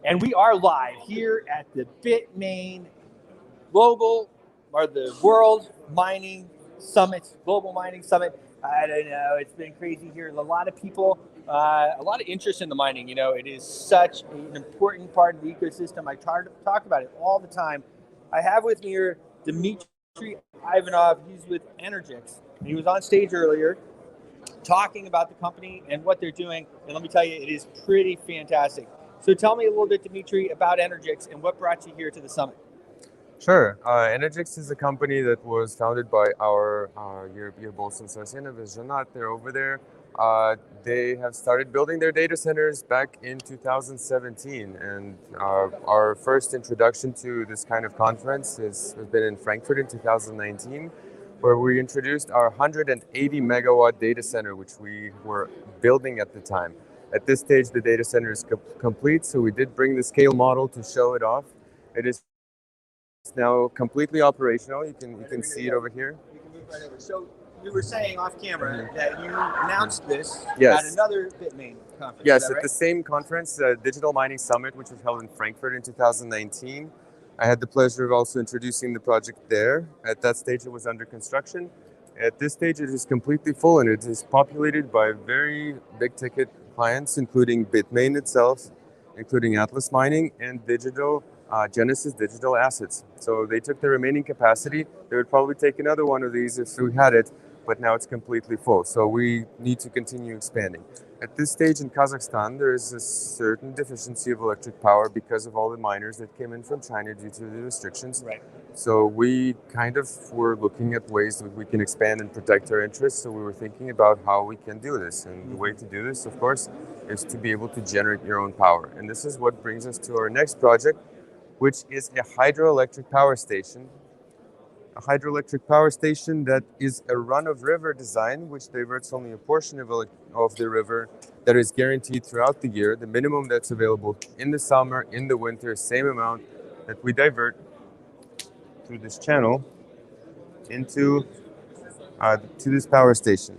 And we are live here at the Bitmain Global, or the World Mining Summit, Global Mining Summit. I don't know, it's been crazy here. A lot of people, a lot of interest in the mining. You know, it is such an important part of the ecosystem. I try to talk about it all the time. I have with me here Dmitry Ivanov. He's with Energix. He was on stage earlier talking about the company and what they're doing. And let me tell you, it is pretty fantastic. So tell me a little bit, Dmitry, about Energix and what brought you here to the summit. Sure. Energix is a company that was founded by our European Bolson Visionat. They're over there. They have started building their data centers back in 2017. And our first introduction to this kind of conference has been in Frankfurt in 2019, where we introduced our 180 megawatt data center, which we were building at the time. At this stage, the data center is complete, so we did bring the scale model to show it off. It is now completely operational. You can see it over here. You can move right over. So you were saying off camera that you announced this Yes. at another Bitmain conference. Yes, is that at right? the same conference, Digital Mining Summit, which was held in Frankfurt in 2019. I had the pleasure of also introducing the project there. At that stage, it was under construction. At this stage, it is completely full, and it is populated by very big ticket clients, including Bitmain itself, including Atlas Mining, and Genesis Digital Assets. So they took the remaining capacity. They would probably take another one of these if we had it, but now it's completely full. So we need to continue expanding. At this stage in Kazakhstan, there is a certain deficiency of electric power because of all the miners that came in from China due to the restrictions. Right. So we kind of were looking at ways that we can expand and protect our interests. So we were thinking about how we can do this. And the way to do this, of course, is to be able to generate your own power. And this is what brings us to our next project, which is a hydroelectric power station. A hydroelectric power station that is a run-of-river design, which diverts only a portion of the river that is guaranteed throughout the year. The minimum that's available in the summer, in the winter, same amount that we divert through this channel into to this power station.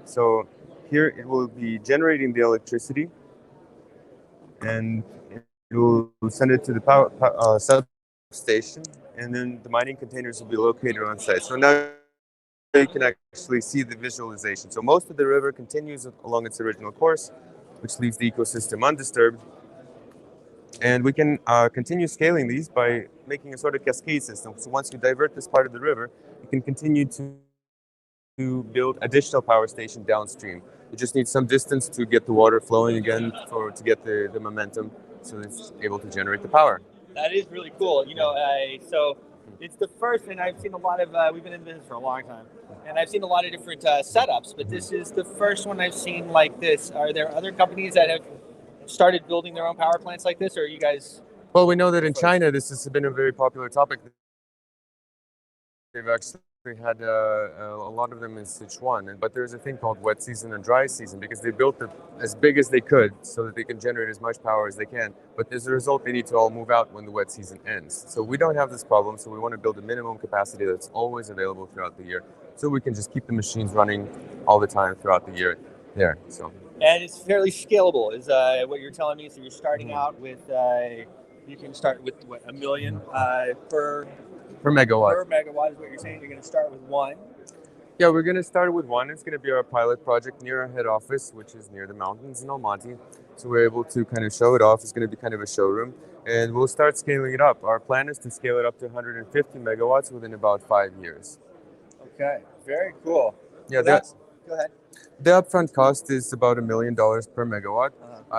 So here it will be generating the electricity, and it will send it to the power substation, and then the mining containers will be located on site. So now you can actually see the visualization. So most of the river continues along its original course, which leaves the ecosystem undisturbed. And we can continue scaling these by making a sort of cascade system. So once you divert this part of the river, you can continue to build additional power station downstream. You just need some distance to get the water flowing again to get the momentum, so it's able to generate the power. That is really cool. You know, so it's the first, and I've seen a lot of, we've been in business for a long time, and I've seen a lot of different setups, but this is the first one I've seen like this. Are there other companies that have started building their own power plants like this, or are you guys? Well, we know that in China, this has been a very popular topic. They've actually had a lot of them in Sichuan, but there's a thing called wet season and dry season, because they built it as big as they could so that they can generate as much power as they can. But as a result, they need to all move out when the wet season ends. So we don't have this problem, so we want to build a minimum capacity that's always available throughout the year, so we can just keep the machines running all the time throughout the year there. So. And it's fairly scalable, is what you're telling me. So you're starting out with, you can start with what, $1 million per megawatt. Per megawatt is what you're saying. You're going to start with one. Yeah, we're going to start with one. It's going to be our pilot project near our head office, which is near the mountains in Almaty. So we're able to kind of show it off. It's going to be kind of a showroom, and we'll start scaling it up. Our plan is to scale it up to 150 megawatts within about 5 years. Okay, very cool. Yeah, go ahead. The upfront cost is about $1 million per megawatt.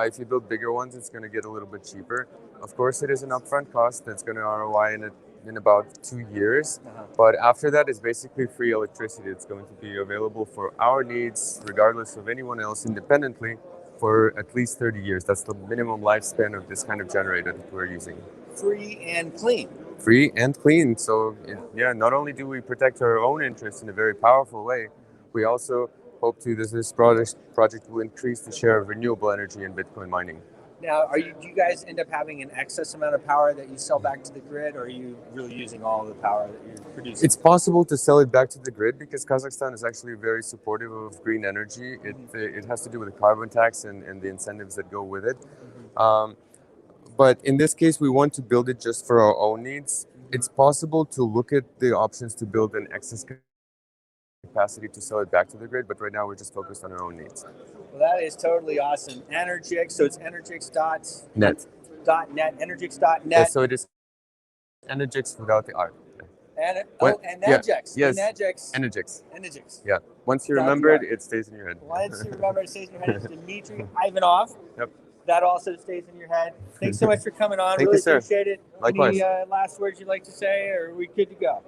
If you build bigger ones, it's going to get a little bit cheaper. Of course, it is an upfront cost that's going to ROI in about 2 years. But after that, it's basically free electricity. It's going to be available for our needs, regardless of anyone else, independently, for at least 30 years. That's the minimum lifespan of this kind of generator that we're using. Free and clean. Free and clean. So, yeah, not only do we protect our own interests in a very powerful way, we also hope to this project will increase the share of renewable energy in Bitcoin mining. Now, do you guys end up having an excess amount of power that you sell back to the grid, or are you really using all of the power that you're producing? It's possible to sell it back to the grid because Kazakhstan is actually very supportive of green energy. It has to do with the carbon tax and the incentives that go with it. But in this case, we want to build it just for our own needs. It's possible to look at the options to build an excess capacity to sell it back to the grid, but right now we're just focused on our own needs. Well, that is totally awesome. Energix, so it's Net. energix.net, energix.net. Yeah, so it is Energix without the R. And What? Energix. Yeah, yes. Energix. Energix. Energix. Yeah. Once you Without remember it, the R. it stays in your head. Once you remember it stays in your head, it's Dmitry Ivanov. Yep. That also stays in your head. Thanks so much for coming on. Thank really you, sir. appreciate it. Likewise. Any last words you'd like to say, or are we good to go?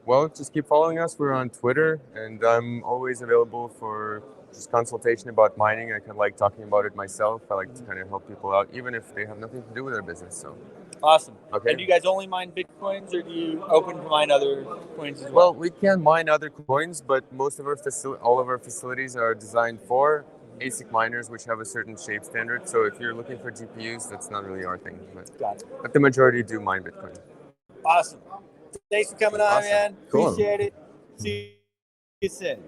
Well, just keep following us. We're on Twitter, and I'm always available for just consultation about mining. I kind of like talking about it myself. I like to kind of help people out, even if they have nothing to do with their business. So. Awesome. Okay. And do you guys only mine Bitcoins, or do you open to mine other coins as Well, well? we can mine other coins, but most of our all of our facilities are designed for ASIC miners, which have a certain shape standard. So if you're looking for GPUs, that's not really our thing. Got it. But the majority do mine Bitcoin. Awesome. Thanks for coming on, Awesome. man. Cool. Appreciate it. See you soon.